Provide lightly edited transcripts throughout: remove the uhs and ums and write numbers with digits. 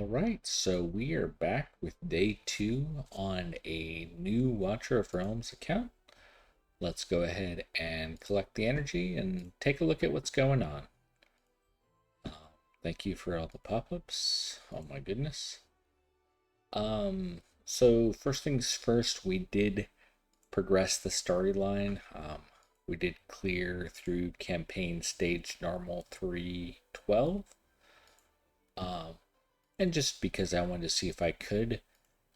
All right, so we are back with day two on a new Watcher of Realms account. Let's go ahead and collect the energy and take a look at what's going on. Uh, Thank you for all the pop-ups. Oh my goodness. So first things first, we did progress the storyline. We did clear through campaign stage normal 312. Um, and just because I wanted to see if I could,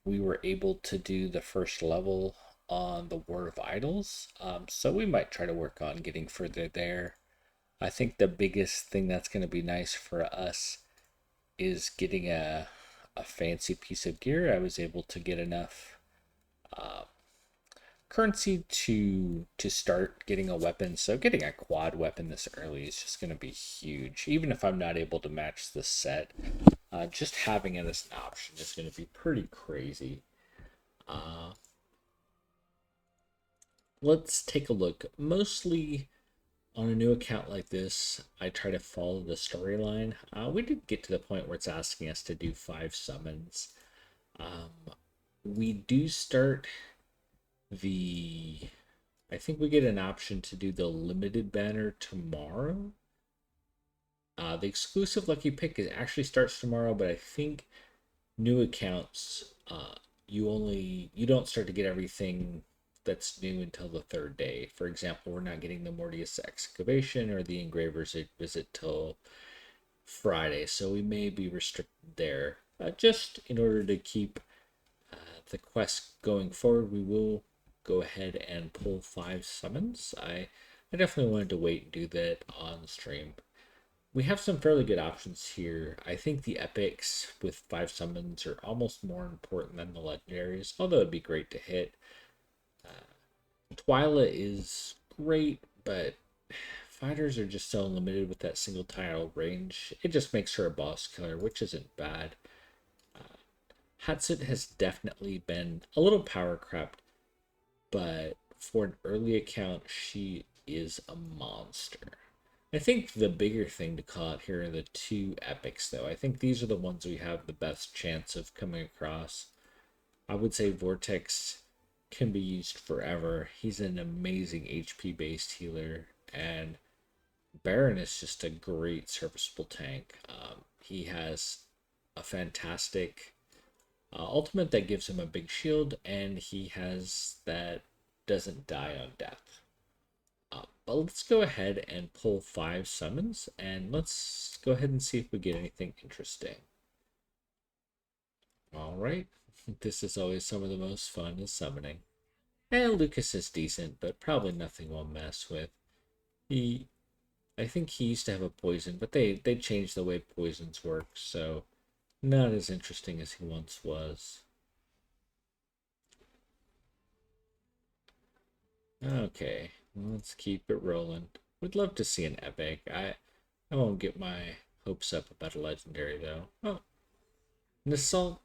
we were able to do the first level on the War of Idols. So we might try to work on getting further there. I think the biggest thing that's going to be nice for us is getting a fancy piece of gear. I was able to get enough uh, currency to start getting a weapon. So getting a quad weapon this early is just going to be huge. Even if I'm not able to match the set, just having it as an option is going to be pretty crazy. Uh, let's take a look. Mostly on a new account like this, I try to follow the storyline. We did get to the point where it's asking us to do 5 summons. We do start the... I think we get an option to do the limited banner tomorrow. The exclusive lucky pick actually starts tomorrow, but I think new accounts, you don't start to get everything that's new until the 3rd day. For example, we're not getting the Mortius excavation or the engraver's visit till Friday, so we may be restricted there. Just in order to keep the quest going forward, we will go ahead and pull 5 summons. I definitely wanted to wait and do that on the stream. We have some fairly good options here. I think the epics with 5 summons are almost more important than the legendaries, although it'd be great to hit. Twyla is great, but fighters are just so limited with that single tile range. It just makes her a boss killer, which isn't bad. Hatsit has definitely been a little power crept, but for an early account, she is a monster. I think the bigger thing to call out here are the 2 epics, though. I think these are the ones we have the best chance of coming across. I would say Vortex can be used forever. He's an amazing HP based healer, and Baron is just a great serviceable tank. He has a fantastic ultimate that gives him a big shield, and he has that doesn't die on death. But let's go ahead and pull 5 summons, and let's go ahead and see if we get anything interesting. Alright, this is always some of the most fun is summoning. And Lucas is decent, but probably nothing we'll mess with. I think he used to have a poison, but they changed the way poisons work, so not as interesting as he once was. Okay, let's keep it rolling. Would love to see an epic. I won't get my hopes up about a legendary though. Oh, an assault,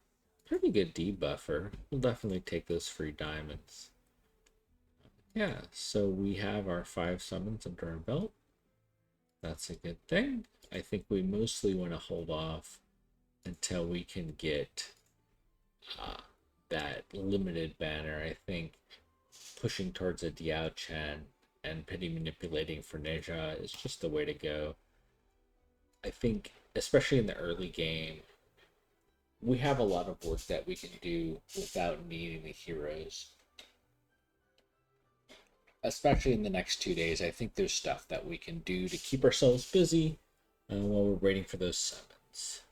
pretty good debuffer. We'll definitely take those free diamonds. Yeah, so we have our 5 summons under our belt. That's a good thing. I think we mostly want to hold off until we can get that limited banner. I think pushing towards a Diao Chan and pity manipulating for Neja is just the way to go. I think, especially in the early game, we have a lot of work that we can do without needing the heroes. Especially in the next 2 days, I think there's stuff that we can do to keep ourselves busy while we're waiting for those summons.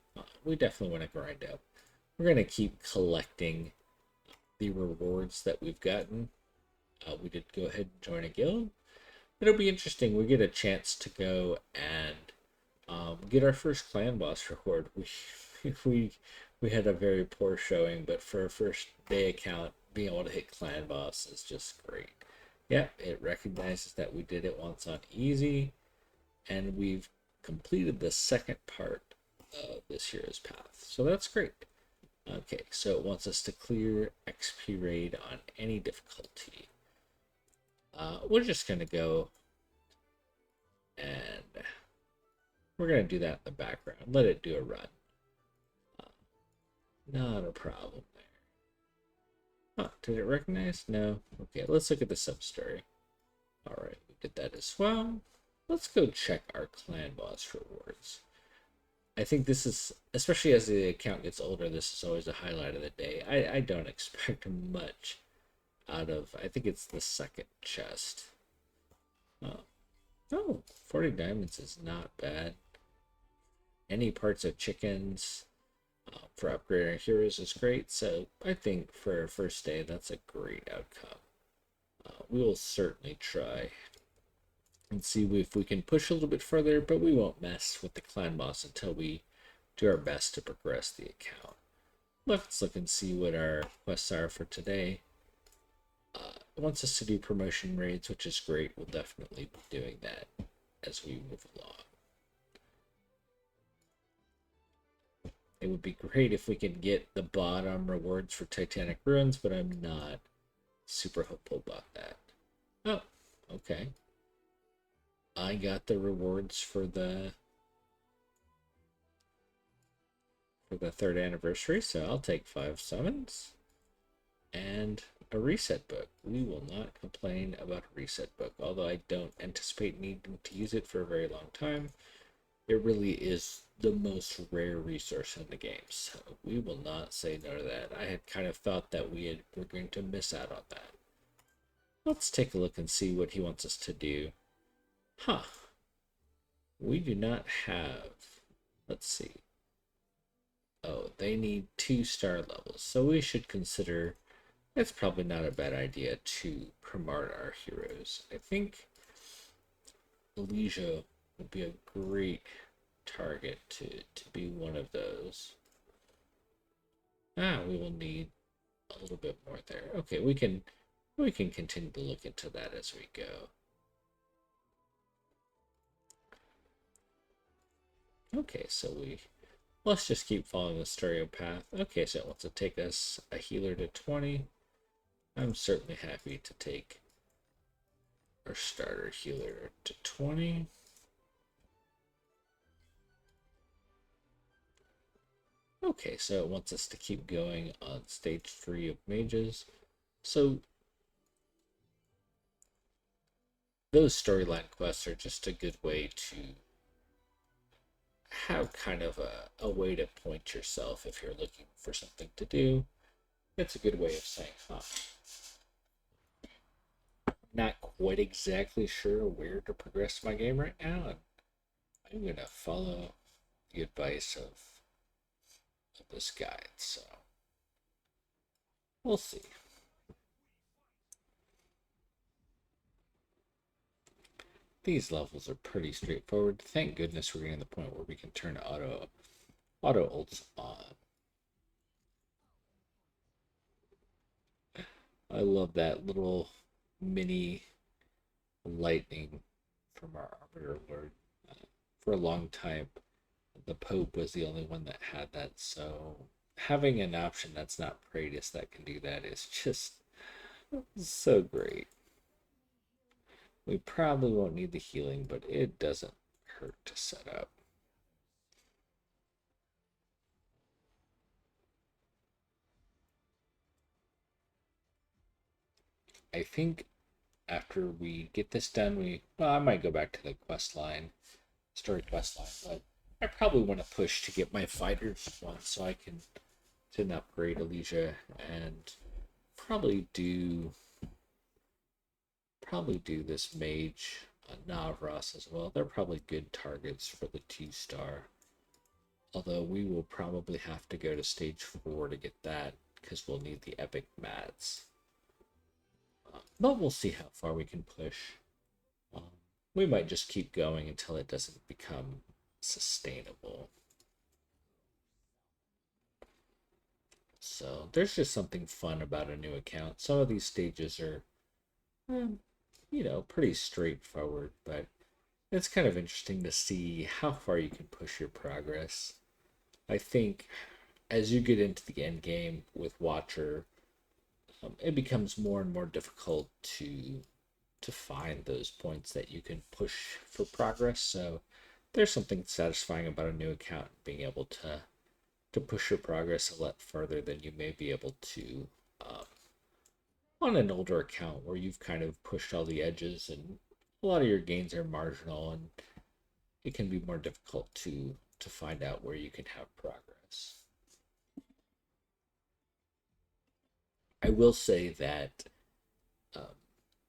We definitely want to grind up. We're going to keep collecting the rewards that we've gotten. We did go ahead and join a guild. It'll be interesting. We get a chance to go and get our first clan boss reward. We had a very poor showing, but for a first day account, being able to hit clan boss is just great. Yep, it recognizes that we did it once on easy, and we've completed the second part of this hero's path. So that's great. Okay, so it wants us to clear XP raid on any difficulty. We're just going to go and we're going to do that in the background. Let it do a run. Not a problem there. Oh, did it recognize? No. Okay, let's look at the sub-story. Alright, we did that as well. Let's go check our clan boss rewards. I think this is, especially as the account gets older, this is always a highlight of the day. I don't expect much out of, I think it's the second chest. Oh, 40 diamonds is not bad. Any parts of chickens for upgrading our heroes is great, so I think for our first day, that's a great outcome. We will certainly try and see if we can push a little bit further, but we won't mess with the clan boss until we do our best to progress the account. Let's look and see what our quests are for today. It wants us to do promotion raids, which is great. We'll definitely be doing that as we move along. It would be great if we could get the bottom rewards for Titanic Ruins, but I'm not super hopeful about that. Oh, okay. I got the rewards for the third anniversary, so I'll take 5 summons and a reset book. We will not complain about a reset book, although I don't anticipate needing to use it for a very long time. It really is the most rare resource in the game, so we will not say no to that. I had kind of thought that were going to miss out on that. Let's take a look and see what he wants us to do. Huh. We do not have... Let's see. Oh, they need 2-star levels, so we should consider... It's probably not a bad idea to promote our heroes. I think Elysia would be a great target to be one of those. We will need a little bit more there. Okay, we can continue to look into that as we go. Okay, so let's just keep following the stereo path. Okay, so it wants to take us a healer to 20. I'm certainly happy to take our starter healer to 20. Okay, so it wants us to keep going on stage 3 of mages. So those storyline quests are just a good way to have kind of a way to point yourself if you're looking for something to do. It's a good way of saying, not quite exactly sure where to progress my game right now, and I'm gonna follow the advice of this guide, so we'll see. These levels are pretty straightforward. Thank goodness we're getting to the point where we can turn auto ults on. I love that little mini lightning from our Arbiter Lord. For a long time, the Pope was the only one that had that, so having an option that's not Praetus that can do that is just so great. We probably won't need the healing, but it doesn't hurt to set up. I think after we get this done, I might go back to the story quest line, but I probably want to push to get my fighters one so I can upgrade Elysia and probably do this mage Navras as well. They're probably good targets for the 2-star. Although we will probably have to go to stage 4 to get that because we'll need the epic mats. But we'll see how far we can push. We might just keep going until it doesn't become sustainable. So there's just something fun about a new account. Some of these stages are, pretty straightforward, but it's kind of interesting to see how far you can push your progress. I think as you get into the end game with Watcher, it becomes more and more difficult to find those points that you can push for progress. So there's something satisfying about a new account being able to push your progress a lot further than you may be able to um, on an older account where you've kind of pushed all the edges and a lot of your gains are marginal, and it can be more difficult to find out where you can have progress. I will say that um,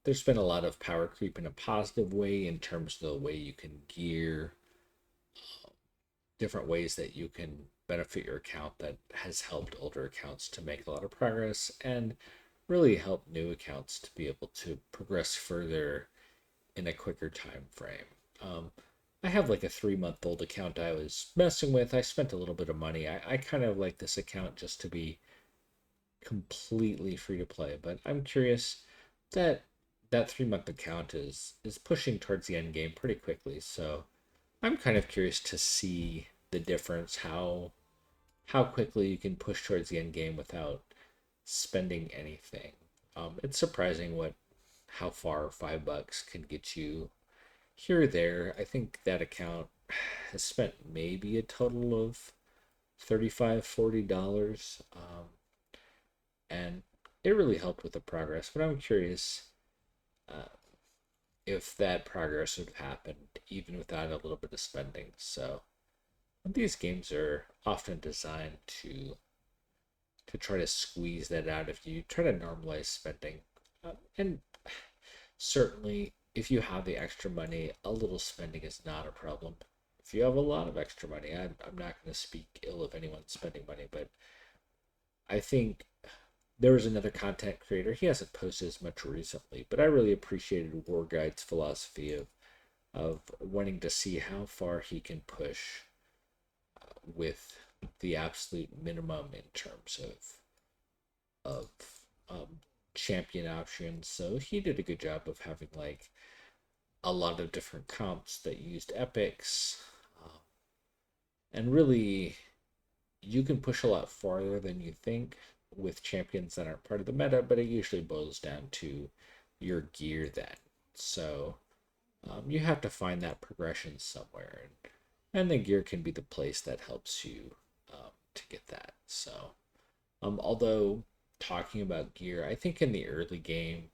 there's been a lot of power creep in a positive way in terms of the way you can gear, different ways that you can benefit your account that has helped older accounts to make a lot of progress and really help new accounts to be able to progress further in a quicker time frame. I have like a 3 month old account I was messing with. I spent a little bit of money. I kind of like this account just to be completely free to play, but I'm curious that that 3 month account is pushing towards the end game pretty quickly. So I'm kind of curious to see the difference, how quickly you can push towards the end game without spending anything. It's surprising what how far $5 can get you here or there. I think that account has spent maybe a total of $35-40, and it really helped with the progress. But I'm curious uh, if that progress would have happened even without a little bit of spending. So these games are often designed to try to squeeze that out if you try to normalize spending. And certainly, if you have the extra money, a little spending is not a problem. If you have a lot of extra money, I'm not going to speak ill of anyone spending money, but I think there was another content creator. He hasn't posted as much recently, but I really appreciated War Guide's philosophy of wanting to see how far he can push with the absolute minimum in terms of champion options. So he did a good job of having like a lot of different comps that used epics, and really you can push a lot farther than you think with champions that aren't part of the meta, but it usually boils down to your gear then. So you have to find that progression somewhere, and the gear can be the place that helps you to get that. So, although talking about gear, I think in the early game,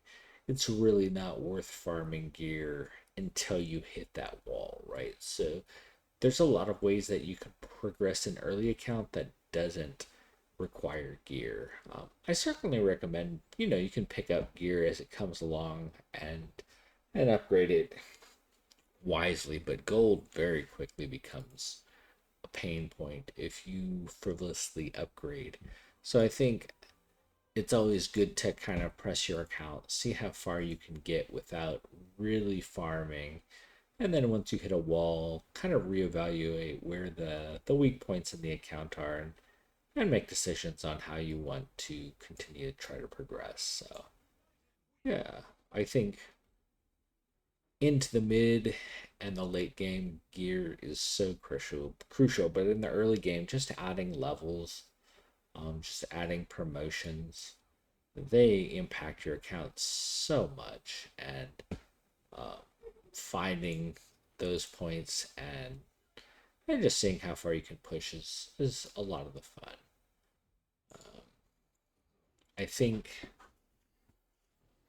it's really not worth farming gear until you hit that wall, right? So there's a lot of ways that you can progress an early account that doesn't require gear. I certainly recommend, you can pick up gear as it comes along and upgrade it wisely, but gold very quickly becomes a pain point if you frivolously upgrade. So I think it's always good to kind of press your account, see how far you can get without really farming. And then once you hit a wall, kind of reevaluate where the weak points in the account are, and make decisions on how you want to continue to try to progress. So yeah, I think into the mid and the late game, gear is so crucial. But in the early game, just adding levels, just adding promotions, they impact your account so much. And uh, finding those points and just seeing how far you can push is a lot of the fun. Um, I think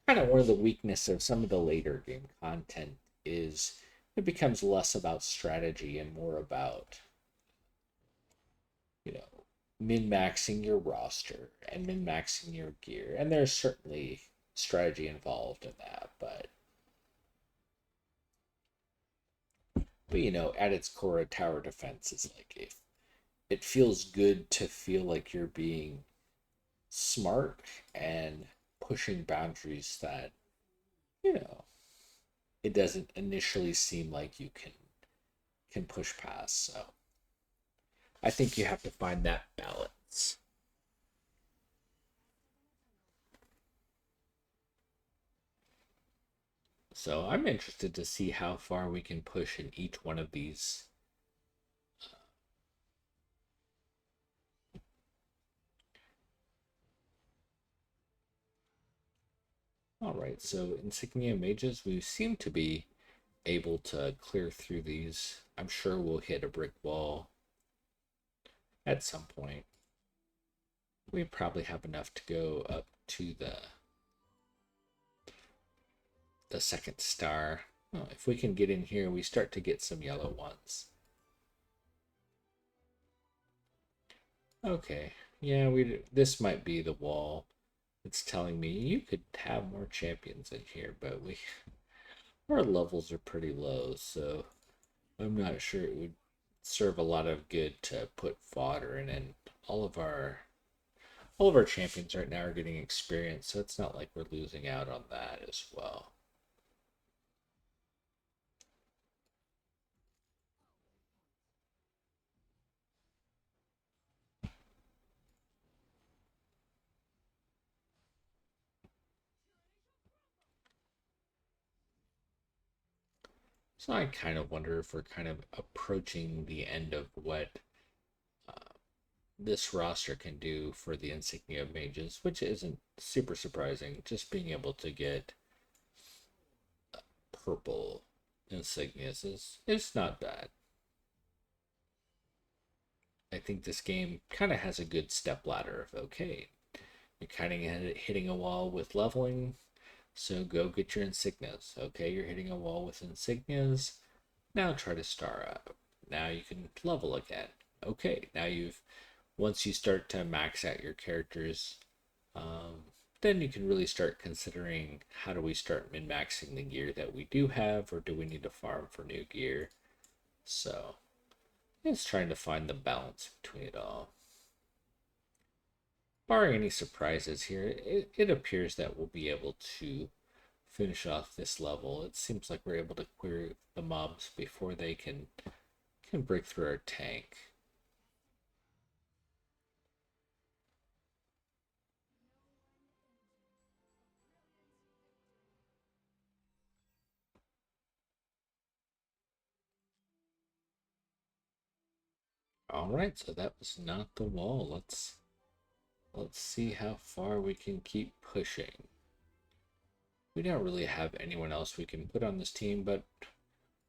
kind of one of the weakness of some of the later game content is it becomes less about strategy and more about, you know, min-maxing your roster and min-maxing your gear. And there's certainly strategy involved in that, but at its core, a tower defense is like if it feels good to feel like you're being smart and pushing boundaries that, you know, it doesn't initially seem like you can push past. So I think you have to find that balance. So I'm interested to see how far we can push in each one of these. All right, so Insignia Mages, we seem to be able to clear through these. I'm sure we'll hit a brick wall at some point. We probably have enough to go up to the second star. Oh, if we can get in here, we start to get some yellow ones. Okay, yeah, this might be the wall. It's telling me you could have more champions in here, but our levels are pretty low, so I'm not sure it would serve a lot of good to put fodder in. And all of our champions right now are getting experience, so it's not like we're losing out on that as well. So I kind of wonder if we're kind of approaching the end of what this roster can do for the insignia mages, which isn't super surprising. Just being able to get purple insignias is not bad. I think this game kind of has a good step ladder of okay, you're kind of hitting a wall with leveling, so go get your insignias. Okay, you're hitting a wall with insignias. Now try to star up. Now you can level again. Okay, now once you start to max out your characters, then you can really start considering how do we start min-maxing the gear that we do have, or do we need to farm for new gear? So it's trying to find the balance between it all. Barring any surprises here, it appears that we'll be able to finish off this level. It seems like we're able to clear the mobs before they can break through our tank. All right, so that was not the wall. Let's see how far we can keep pushing. We don't really have anyone else we can put on this team, but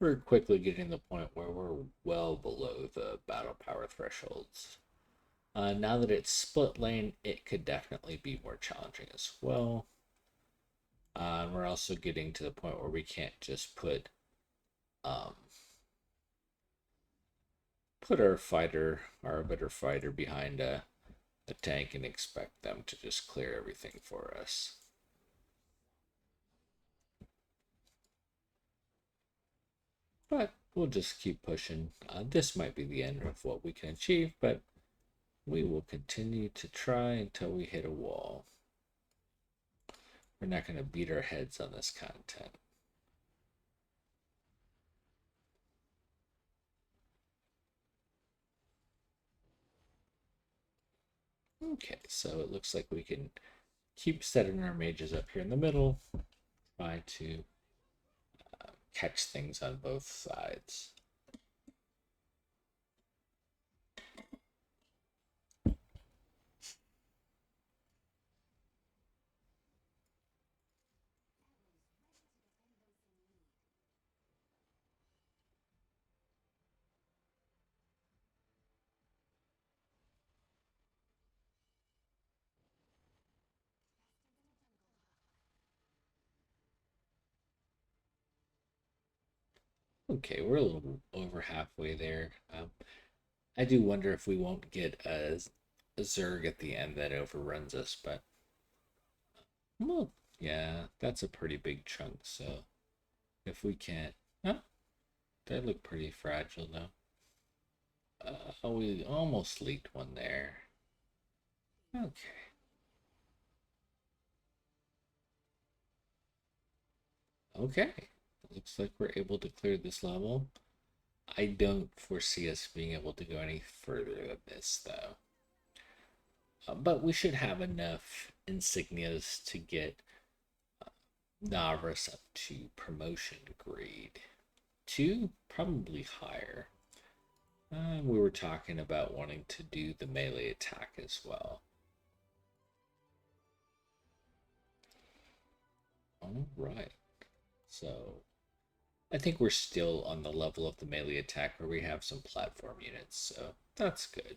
we're quickly getting to the point where we're well below the battle power thresholds. Now that it's split lane, it could definitely be more challenging as well. We're also getting to the point where we can't just put our better fighter behind a tank and expect them to just clear everything for us. But we'll just keep pushing. This might be the end of what we can achieve, but we will continue to try until we hit a wall. We're not going to beat our heads on this content. Okay, so it looks like we can keep setting our mages up here in the middle, try to catch things on both sides. Okay, we're a little over halfway there. I do wonder if we won't get a Zerg at the end that overruns us, but well, yeah, that's a pretty big chunk. So if we can't, oh, they look pretty fragile though. We almost leaked one there. Okay. Okay. Looks like we're able to clear this level. I don't foresee us being able to go any further than this, though. But we should have enough insignias to get Navras up to promotion grade 2, probably higher. We were talking about wanting to do the melee attack as well. All right. So I think we're still on the level of the melee attack where we have some platform units, so that's good.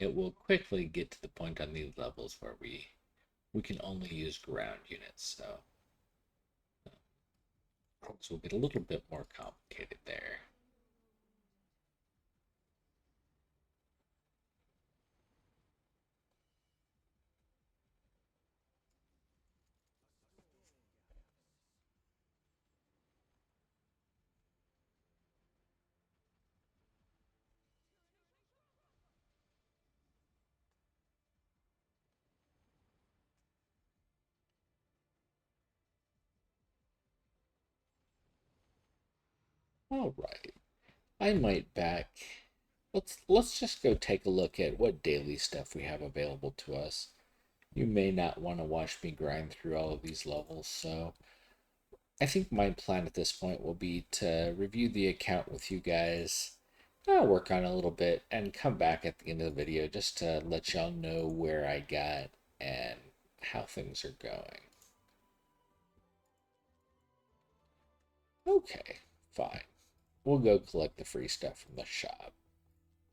it will quickly get to the point on these levels where we can only use ground units. So things will get a little bit more complicated there. All right. I might back. Let's just go take a look at what daily stuff we have available to us. You may not want to watch me grind through all of these levels, so I think my plan at this point will be to review the account with you guys. I'll work on it a little bit and come back at the end of the video just to let y'all know where I got and how things are going. Okay, fine. We'll go collect the free stuff from the shop.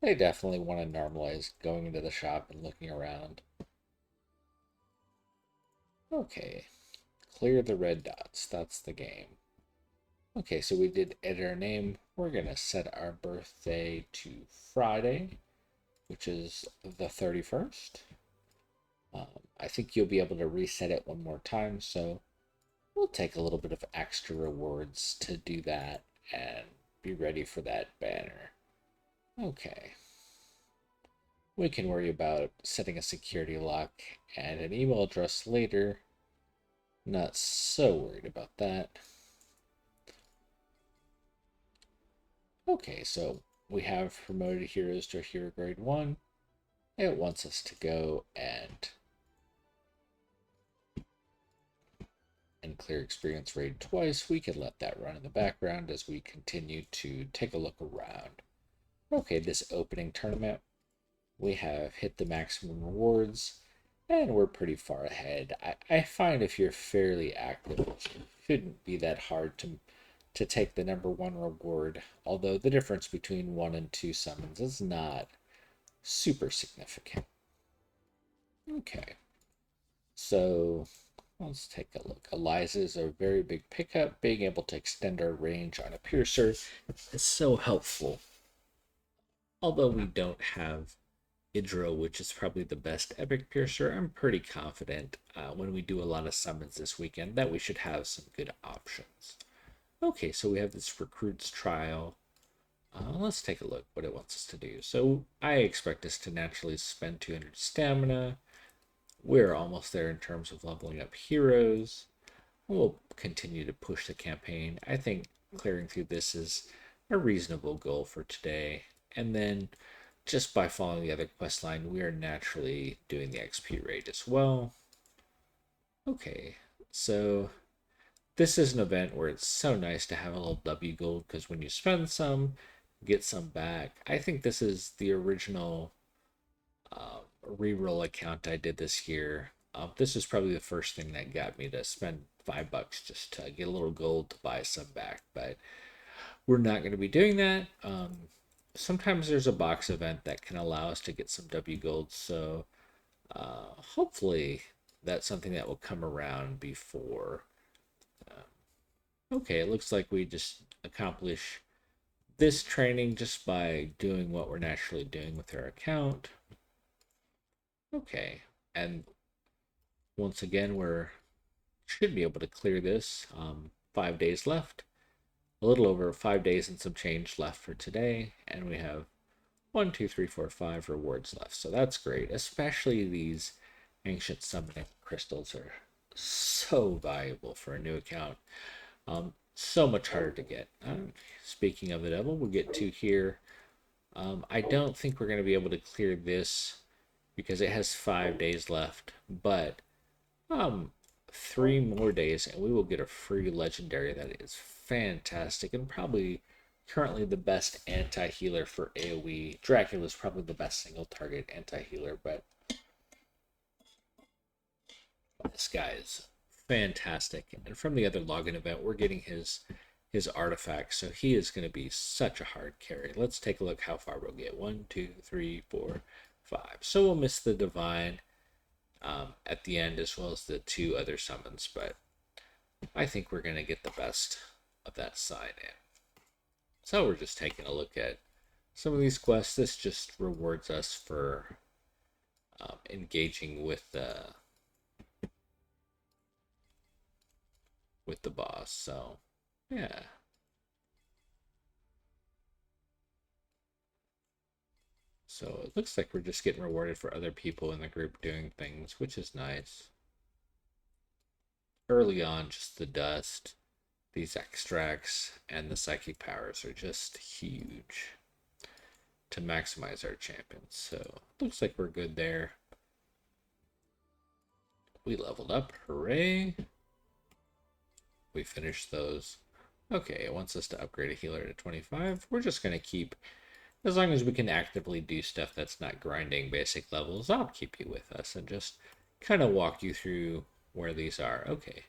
They definitely want to normalize going into the shop and looking around. Okay, clear the red dots. That's the game. Okay, so we did edit our name. We're going to set our birthday to Friday, which is the 31st. I think you'll be able to reset it one more time, so we'll take a little bit of extra rewards to do that and be ready for that banner. Okay. We can worry about setting a security lock and an email address later. Not so worried about that. Okay, so we have promoted heroes to hero grade 1. It wants us to go and clear experience raid twice. We can let that run in the background as we continue to take a look around. Okay, this opening tournament, we have hit the maximum rewards and we're pretty far ahead. I find if you're fairly active, it shouldn't be that hard to take the number 1 reward, although the difference between 1 and 2 summons is not super significant. Okay, so let's take a look. Eliza is a very big pickup. Being able to extend our range on a piercer is so helpful. Although we don't have Idro, which is probably the best epic piercer, I'm pretty confident when we do a lot of summons this weekend that we should have some good options. Okay, so we have this recruits trial. Let's take a look what it wants us to do. So I expect us to naturally spend 200 stamina. We're almost there in terms of leveling up heroes. We'll continue to push the campaign. I think clearing through this is a reasonable goal for today. And then just by following the other quest line, we are naturally doing the XP raid as well. Okay, so this is an event where it's so nice to have a little W gold because when you spend some, get some back. I think this is the original reroll account I did this year. This is probably the first thing that got me to spend $5 just to get a little gold to buy some back, but we're not going to be doing that. Sometimes there's a box event that can allow us to get some W gold, so hopefully that's something that will come around before. Okay, it looks like we just accomplish this training just by doing what we're naturally doing with our account. Okay, and once again, we're should be able to clear this. 5 days left, a little over 5 days and some change left for today, and we have 1, 2, 3, 4, 5 rewards left. So that's great, especially these ancient summoning crystals are so valuable for a new account. So much harder to get. Speaking of the devil, we'll get to here. I don't think we're going to be able to clear this because it has 5 days left, but 3 more days and we will get a free legendary that is fantastic and probably currently the best anti-healer for AoE. Dracula is probably the best single target anti-healer, but this guy is fantastic. And from the other login event, we're getting his artifacts, so he is going to be such a hard carry. Let's take a look how far we'll get. 1, 2, 3, 4, 5. So we'll miss the divine at the end as well as the 2 other summons, but I think we're going to get the best of that side in. So we're just taking a look at some of these quests. This just rewards us for engaging with the boss. So yeah. So it looks like we're just getting rewarded for other people in the group doing things, which is nice. Early on, just the dust, these extracts, and the psychic powers are just huge to maximize our champions. So looks like we're good there. We leveled up, hooray. We finished those. Okay, it wants us to upgrade a healer to 25. We're just going to keep, as long as we can actively do stuff that's not grinding basic levels, I'll keep you with us and just kind of walk you through where these are. Okay.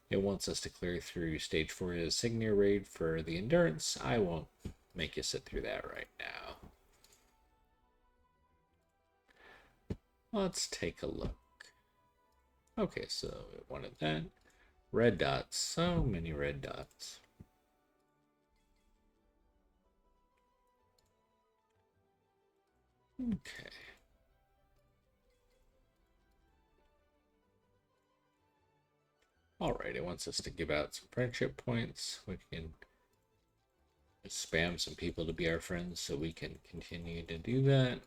It wants us to clear through stage 4 of the Signia raid for the endurance. I won't make you sit through that right now. Let's take a look. Okay, so it wanted that. Red dots. So many red dots. Okay. Alright, it wants us to give out some friendship points. We can spam some people to be our friends so we can continue to do that.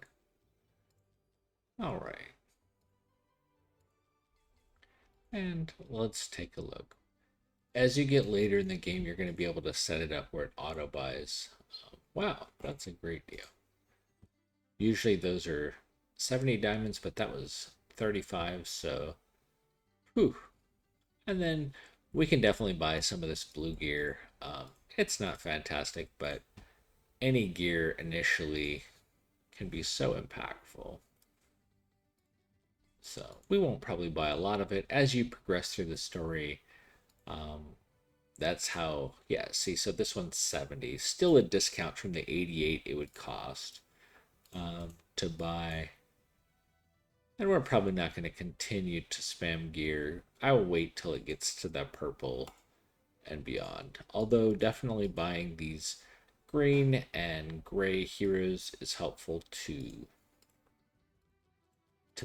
Alright. And let's take a look. As you get later in the game, you're going to be able to set it up where it auto buys. Wow, that's a great deal. Usually those are 70 diamonds, but that was 35, so whew. And then we can definitely buy some of this blue gear. It's not fantastic, but any gear initially can be so impactful. So we won't probably buy a lot of it. As you progress through the story, that's how, yeah, see, so this one's 70. Still a discount from the 88 it would cost to buy. And we're probably not going to continue to spam gear. I will wait till it gets to the purple and beyond. Although definitely buying these green and gray heroes is helpful to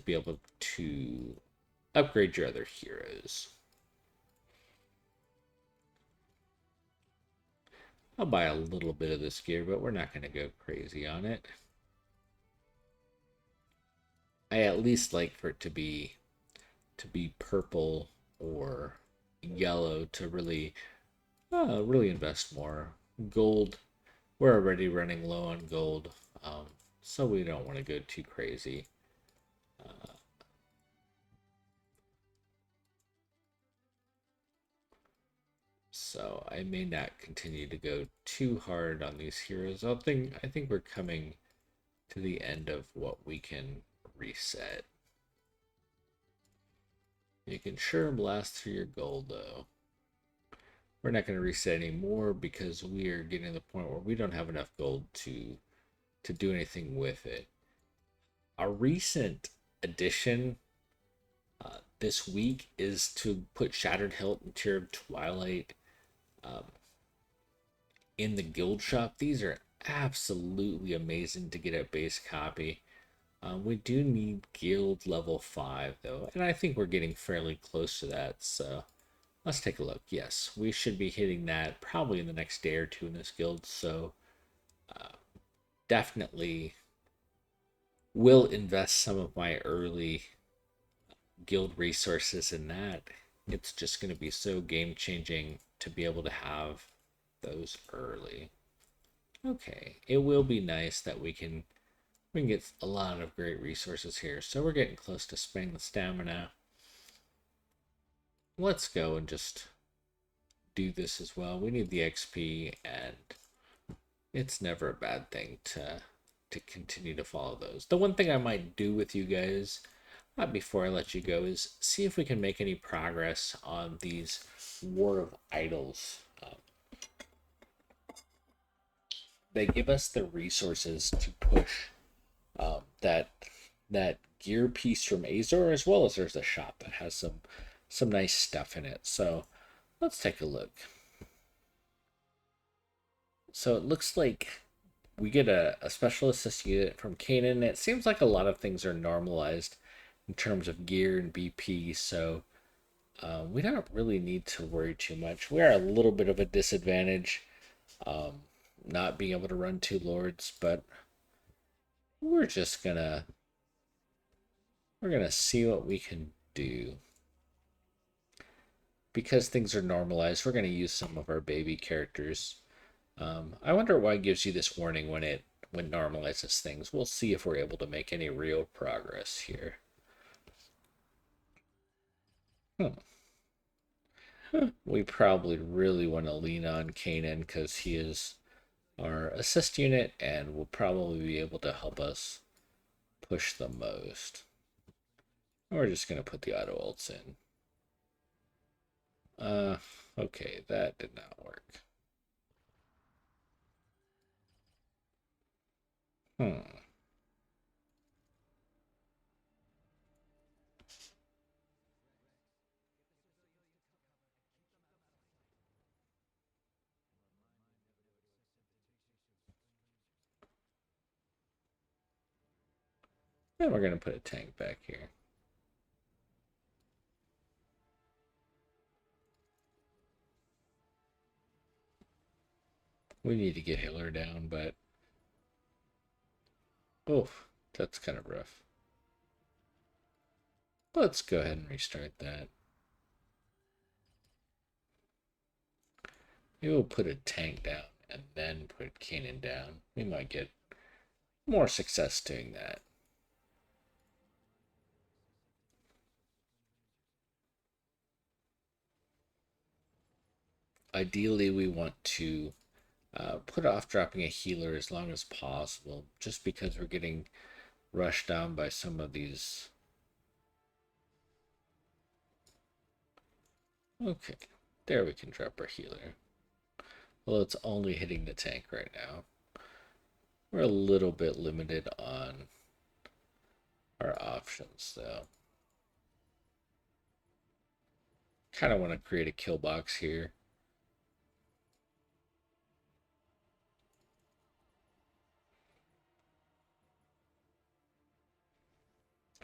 be able to upgrade your other heroes. I'll buy a little bit of this gear, but we're not going to go crazy on it. I at least like for it to be purple or yellow to really invest more. Gold, we're already running low on gold, so we don't want to go too crazy. So I may not continue to go too hard on these heroes. I think we're coming to the end of what we can reset. You can sure blast through your gold though. We're not going to reset anymore because we are getting to the point where we don't have enough gold to do anything with it. A recent addition this week is to put Shattered Hilt and Tear of Twilight in the guild shop. These are absolutely amazing to get a base copy. We do need guild level 5 though, and I think we're getting fairly close to that, so let's take a look. Yes, we should be hitting that probably in the next day or two in this guild, so definitely will invest some of my early guild resources in that. It's just going to be so game changing to be able to have those early. Okay, it will be nice that we can get a lot of great resources here. So we're getting close to spending the stamina. Let's go and just do this as well. We need the XP, and it's never a bad thing to continue to follow those. The one thing I might do with you guys before I let you go is see if we can make any progress on these War of Idols. They give us the resources to push that that gear piece from Azor, as well as there's a shop that has some nice stuff in it. So let's take a look. So it looks like we get a special assist unit from Kanan. It seems like a lot of things are normalized in terms of gear and BP, so we don't really need to worry too much. We are a little bit of a disadvantage, not being able to run two lords, but we're just we're gonna see what we can do. Because things are normalized, we're gonna use some of our baby characters. I wonder why it gives you this warning when it normalizes things. We'll see if we're able to make any real progress here. We probably really want to lean on Kanan because he is our assist unit and will probably be able to help us push the most. We're just going to put the auto ults in. Okay, that did not work. Hmm. And we're going to put a tank back here. We need to get Hiller down, but oh, that's kind of rough. Let's go ahead and restart that. Maybe we'll put a tank down and then put Kanan down. We might get more success doing that. Ideally, we want to put off dropping a healer as long as possible, just because we're getting rushed down by some of these. Okay, there we can drop our healer. Well, it's only hitting the tank right now. We're a little bit limited on our options, though. Kind of want to create a kill box here.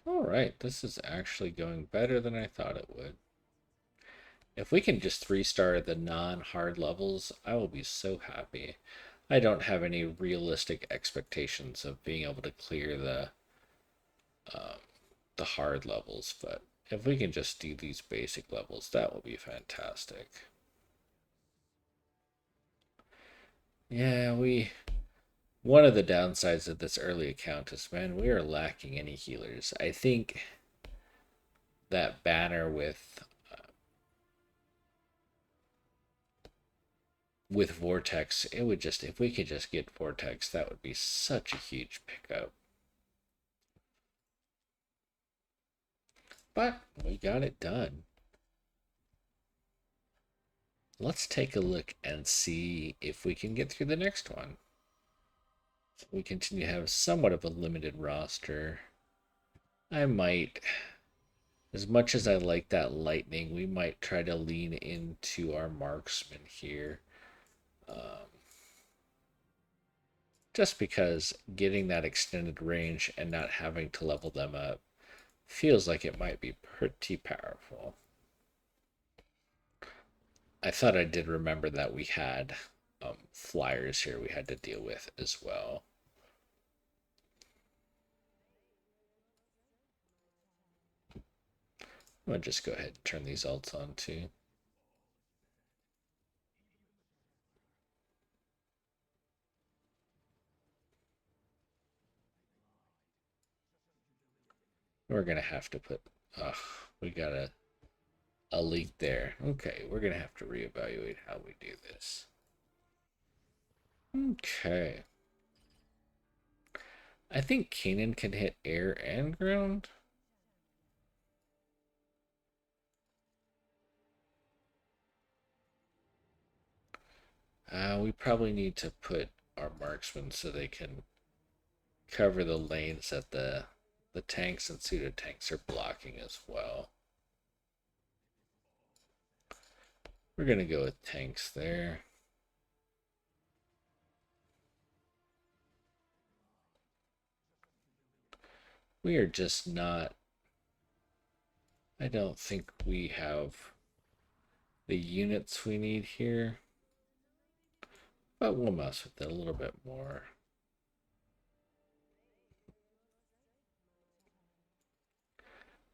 All right, this is actually going better than I thought it would. If we can just 3-star the non-hard levels, I will be so happy. I don't have any realistic expectations of being able to clear the hard levels, but if we can just do these basic levels, that will be fantastic. Yeah, one of the downsides of this early account is, man, we are lacking any healers. I think that banner with Vortex, it would just, if we could just get Vortex, that would be such a huge pickup. But we got it done. Let's take a look and see if we can get through the next one. We continue to have somewhat of a limited roster. I might, as much as I like that lightning, we might try to lean into our marksman here. Just because getting that extended range and not having to level them up feels like it might be pretty powerful. I thought I did remember that we had flyers here we had to deal with as well. I'm going to just go ahead and turn these ults on too. We're going to have to put... we got a leak there. Okay, we're going to have to reevaluate how we do this. Okay. I think Kanan can hit air and ground. We probably need to put our marksmen so they can cover the lanes that the tanks and pseudo tanks are blocking as well. We're gonna go with tanks there. We are just not, I don't think we have the units we need here, but we'll mess with it a little bit more.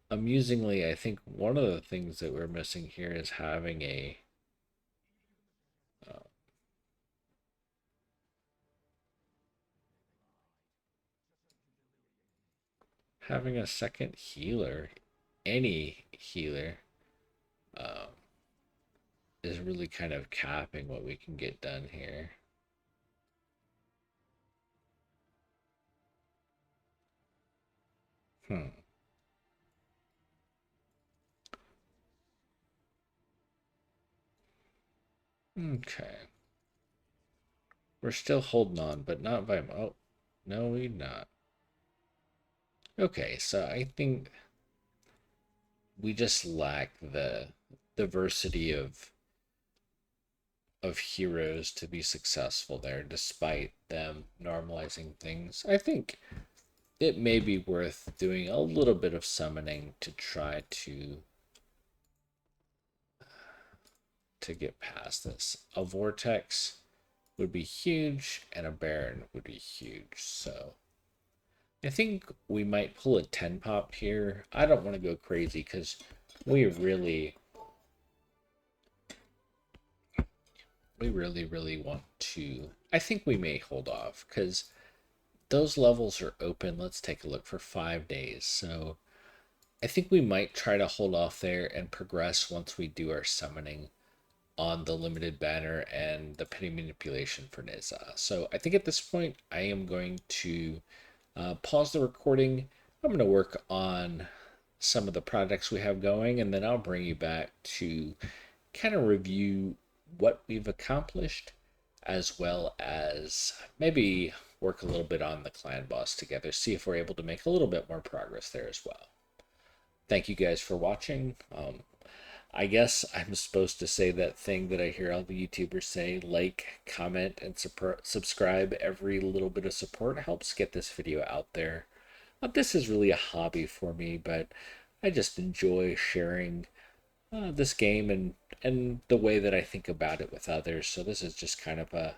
Amusingly, I think one of the things that we're missing here is having uh, having a second healer, any healer, um, is really kind of capping what we can get done here. Hmm. Okay. We're still holding on, but not by... Oh, no, we not. Okay, so I think we just lack the diversity of heroes to be successful there, despite them normalizing things. I think it may be worth doing a little bit of summoning to try to get past this. A vortex would be huge, and a baron would be huge. So I think we might pull a 10 pop here. I don't want to go crazy because we really really want to. I think we may hold off because those levels are open. Let's take a look for 5 days. So I think we might try to hold off there and progress once we do our summoning on the limited banner and the penny manipulation for Nizza. So I think at this point I am going to pause the recording. I'm going to work on some of the projects we have going, and then I'll bring you back to kind of review what we've accomplished, as well as maybe work a little bit on the clan boss together, see if we're able to make a little bit more progress there as well. Thank you guys for watching. I guess I'm supposed to say that thing that I hear all the YouTubers say: like, comment, and subscribe. Every little bit of support helps get this video out there. This is really a hobby for me, but I just enjoy sharing this game and the way that I think about it with others. So this is just kind of a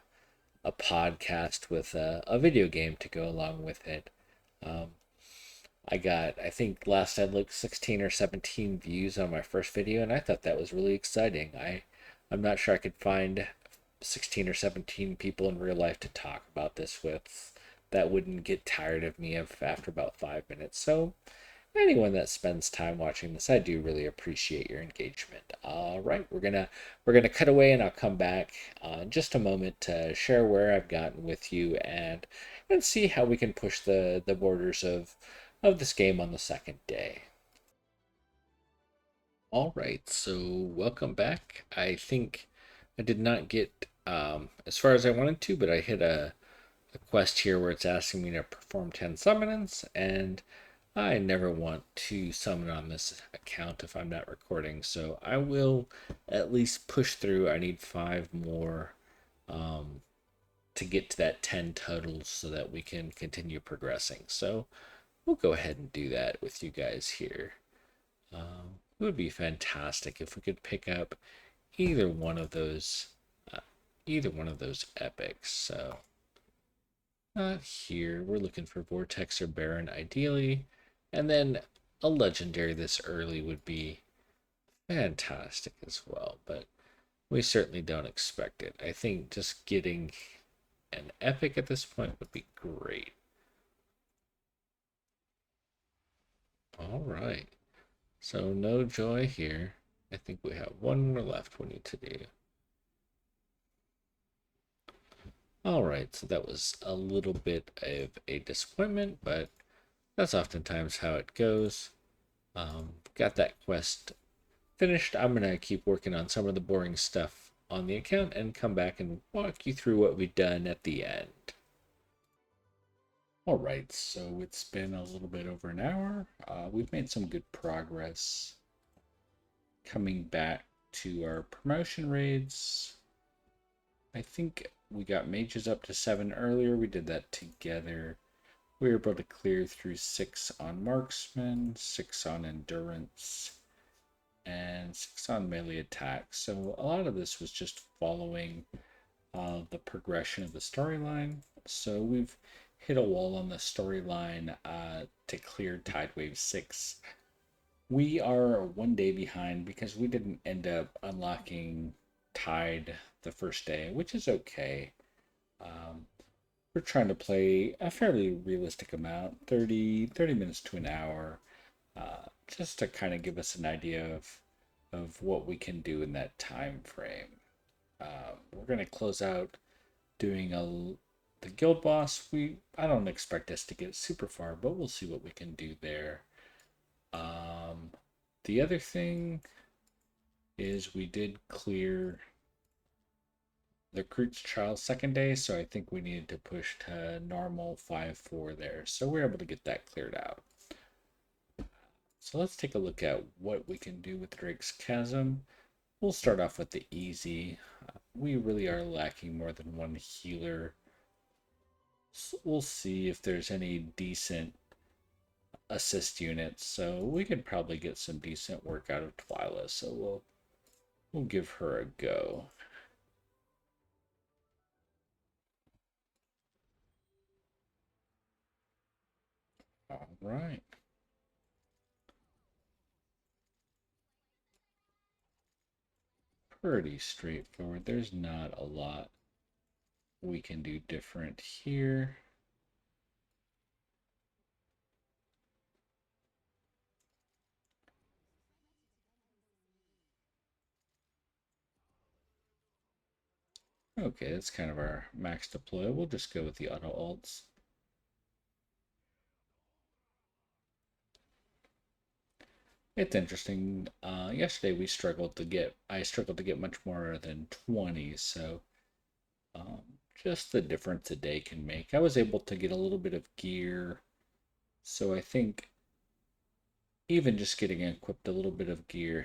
podcast with a video game to go along with it. Um, I think last I looked, 16 or 17 views on my first video, and I thought that was really exciting. I'm not sure I could find 16 or 17 people in real life to talk about this with that wouldn't get tired of me after about 5 minutes. So anyone that spends time watching this, I do really appreciate your engagement. All right, we're gonna cut away, and I'll come back in just a moment to share where I've gotten with you and see how we can push the borders of this game on the second day. All right, so welcome back. I think I did not get as far as I wanted to, but I hit a quest here where it's asking me to perform 10 summons, and I never want to summon on this account if I'm not recording, so I will at least push through. I need 5 more to get to that 10 totals so that we can continue progressing. So we'll go ahead and do that with you guys here. It would be fantastic if we could pick up either one of those uh, epics. So here we're looking for Vortex or Baron ideally, and then a legendary this early would be fantastic as well, but we certainly don't expect it. I think just getting an epic at this point would be great. All right, so no joy here. I think we have one more left we need to do. All right, so that was a little bit of a disappointment, but that's oftentimes how it goes. Got that quest finished. I'm going to keep working on some of the boring stuff on the account and come back and walk you through what we've done at the end. All right, so it's been a little bit over an hour. We've made some good progress coming back to our promotion raids. I think we got mages up to 7 earlier. We did that together. We were able to clear through 6 on marksman, 6 on endurance, and 6 on melee attack. So a lot of this was just following the progression of the storyline. So we've hit a wall on the storyline to clear Tidewave 6. We are 1 day behind because we didn't end up unlocking Tide the first day, which is okay. Um, we're trying to play a fairly realistic amount, 30 minutes to an hour, just to kind of give us an idea of what we can do in that time frame. We're going to close out doing the guild boss. I don't expect us to get super far, but we'll see what we can do there. Um, the other thing is we did clear the Recruit's Trial second day, so I think we needed to push to normal 5-4 there. So we're able to get that cleared out. So let's take a look at what we can do with Drake's Chasm. We'll start off with the easy. We really are lacking more than one healer. So we'll see if there's any decent assist units. So we could probably get some decent work out of Twyla. So we'll give her a go. All right. Pretty straightforward. There's not a lot we can do different here. Okay, that's kind of our max deploy. We'll just go with the auto ults. It's interesting. Yesterday I struggled to get much more than 20, so just the difference a day can make. I was able to get a little bit of gear, so I think even just getting equipped a little bit of gear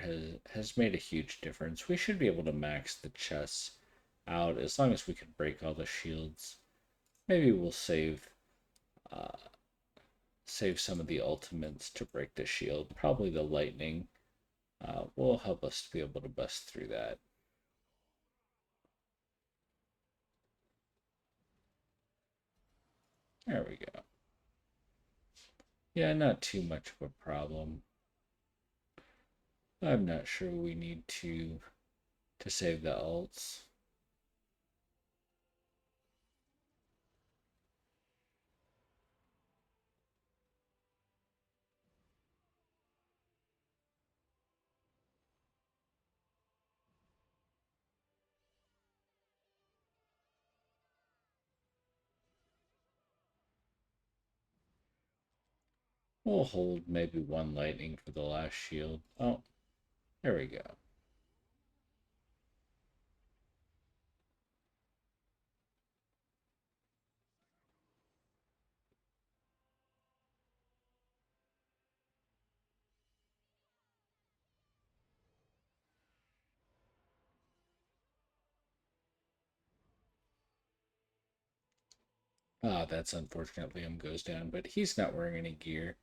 has made a huge difference. We should be able to max the chests out as long as we can break all the shields. Maybe we'll uh, save some of the ultimates to break the shield. Probably the lightning will help us to be able to bust through that. There we go. Yeah, not too much of a problem. I'm not sure we need to save the ults. We'll hold maybe one lightning for the last shield. Oh, there we go. Ah, that's unfortunate. Liam goes down, but he's not wearing any gear.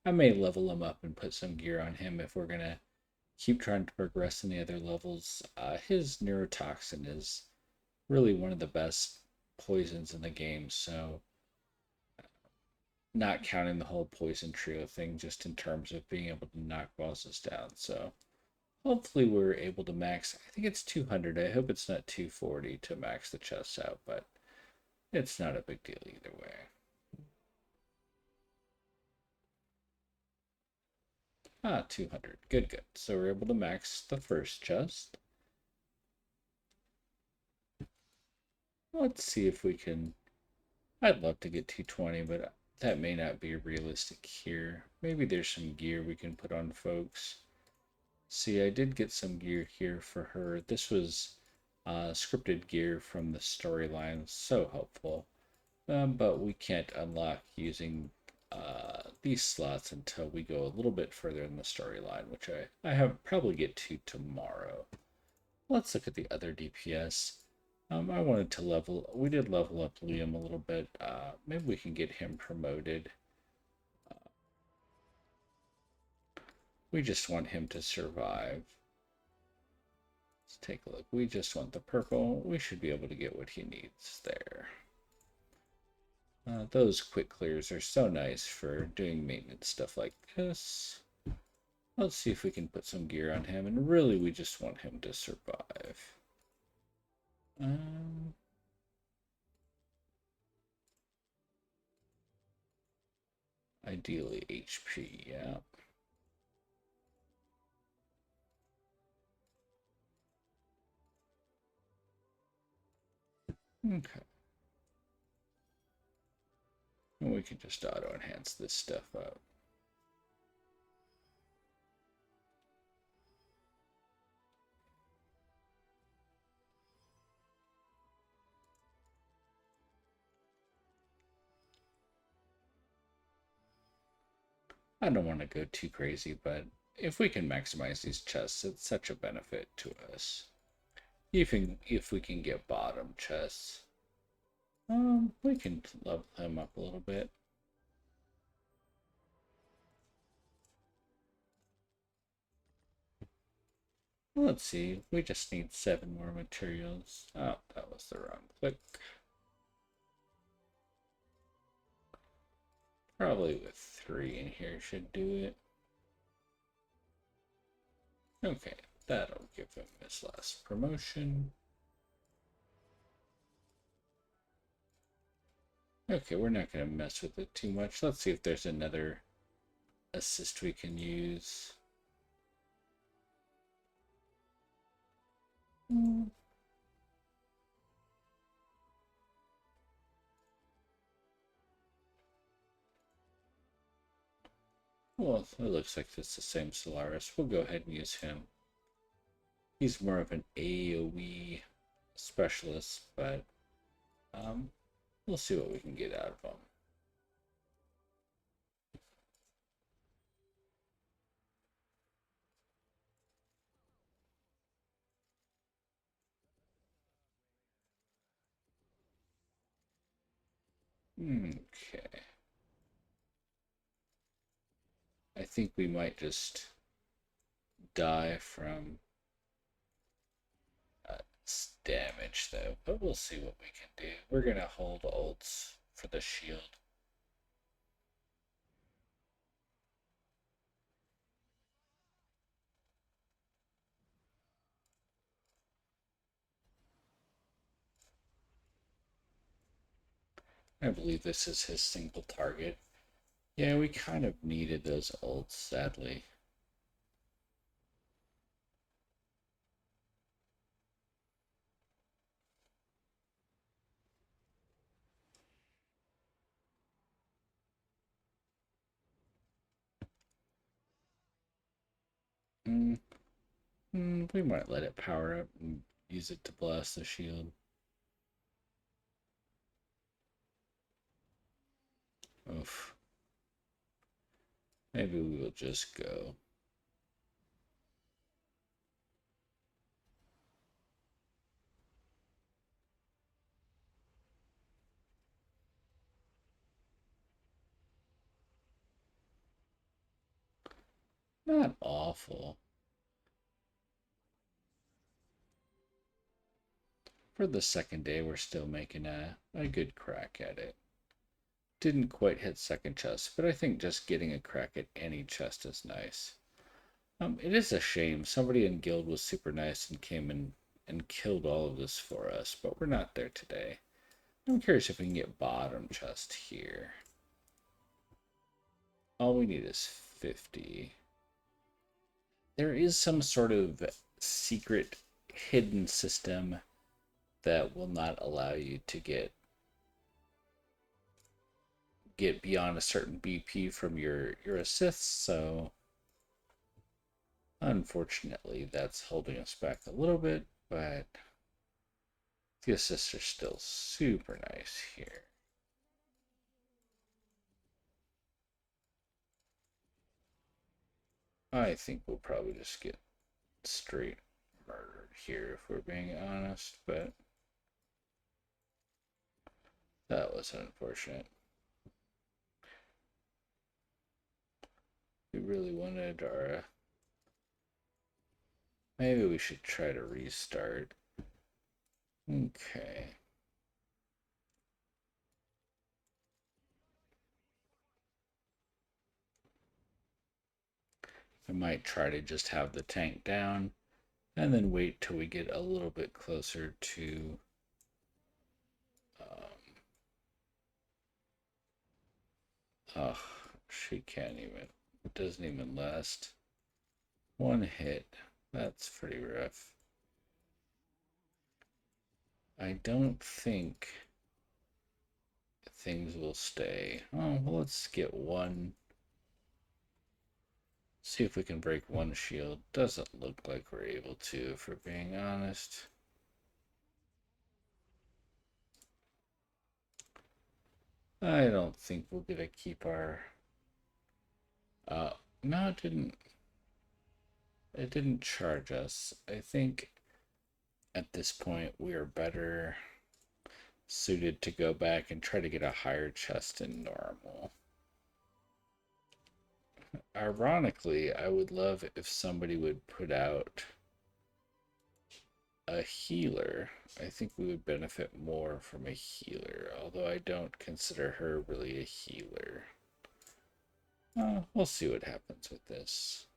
I may level him up and put some gear on him if we're gonna keep trying to progress in the other levels. His neurotoxin is really one of the best poisons in the game, so not counting the whole poison trio thing, just in terms of being able to knock bosses down. So hopefully we're able to max. I think it's 200. I hope it's not 240 to max the chests out, but it's not a big deal either way. Ah, 200. Good, good. So we're able to max the first chest. Let's see if we can. I'd love to get 220, but that may not be realistic here. Maybe there's some gear we can put on folks. See, I did get some gear here for her. This was scripted gear from the storyline. So helpful. but we can't unlock using these slots until we go a little bit further in the storyline, which I have probably get to tomorrow. Let's look at the other DPS. I wanted to we did level up Liam a little bit. Maybe we can get him promoted. We just want him to survive. Let's take a look. We just want the purple. We should be able to get what he needs there. Those quick clears are so nice for doing maintenance stuff like this. Let's see if we can put some gear on him, and really we just want him to survive. Ideally HP, yeah. Okay. And we can just auto enhance this stuff up. I don't want to go too crazy, but if we can maximize these chests, it's such a benefit to us. Even if we can get bottom chests, we can level him up a little bit. Let's see, we just need 7 more materials. Oh, that was the wrong click. Probably with 3 in here should do it. Okay, that'll give him his last promotion. Okay, we're not going to mess with it too much. Let's see if there's another assist we can use. Well, it looks like it's the same Solaris. We'll go ahead and use him. He's more of an AoE specialist, but we'll see what we can get out of him. Okay. I think we might just die from damage, though, but we'll see what we can do. We're going to hold ults for the shield. I believe this is his single target. Yeah, we kind of needed those ults, sadly. We might let it power up and use it to blast the shield. Oof. Maybe we will just go. Not awful. For the second day, we're still making a good crack at it. Didn't quite hit second chest, but I think just getting a crack at any chest is nice. It is a shame. Somebody in guild was super nice and came in and killed all of this for us, but we're not there today. I'm curious if we can get bottom chest here. All we need is 50. There is some sort of secret hidden system that will not allow you to get beyond a certain BP from your assists, so unfortunately that's holding us back a little bit, but the assists are still super nice here. I think we'll probably just get straight murdered here if we're being honest, but that was unfortunate. We really wanted our... Maybe we should try to restart. Okay. I might try to just have the tank down and then wait till we get a little bit closer to oh, she can't even, it doesn't even last one hit. That's pretty rough. I don't think things will stay. Oh, well, let's get one. See if we can break one shield. Doesn't look like we're able to, if we're being honest. I don't think we'll get to keep our... no, it didn't. It didn't charge us. I think at this point we are better suited to go back and try to get a higher chest than normal. Ironically, I would love if somebody would put out a healer. I think we would benefit more from a healer, although I don't consider her really a healer. We'll see what happens with this.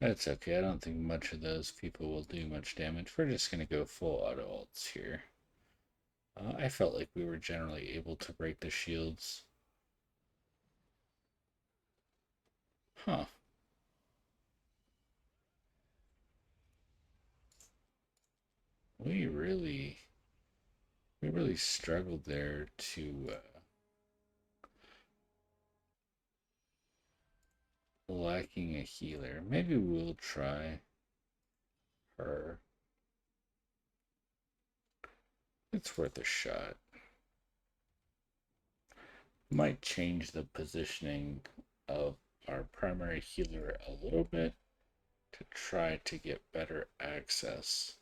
That's okay. I don't think much of those people will do much damage. We're just going to go full auto ults here. I felt like we were generally able to break the shields. Huh. We really struggled there to lacking a healer. Maybe we'll try her. It's worth a shot. Might change the positioning of our primary healer a little bit to try to get better access.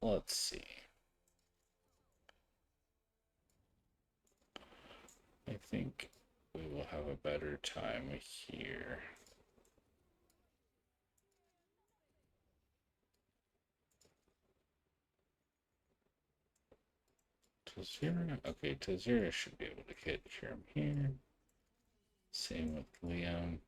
Let's see. I think we will have a better time here. Tazira? Okay, Tazira should be able to hit him here. Same with Leon.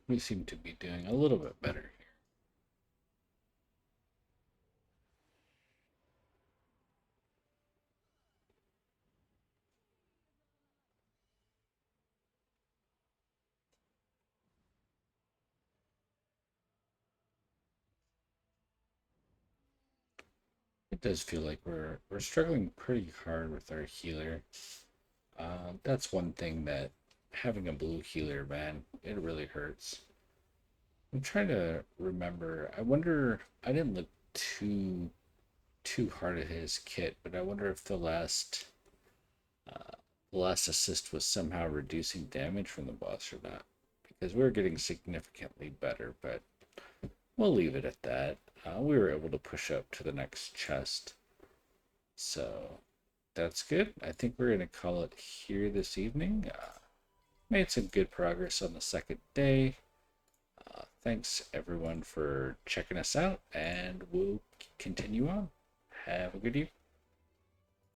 We seem to be doing a little bit better here. It does feel like we're struggling pretty hard with our healer. That's one thing that having a blue healer, man, it really hurts. I'm trying to remember. I wonder. I didn't look too hard at his kit, but I wonder if the last assist was somehow reducing damage from the boss or not, because we were getting significantly better. But we'll leave it at that. We were able to push up to the next chest, so that's good. I think we're gonna call it here this evening. Made some good progress on the second day. Thanks everyone for checking us out, and we'll continue on. Have a good evening.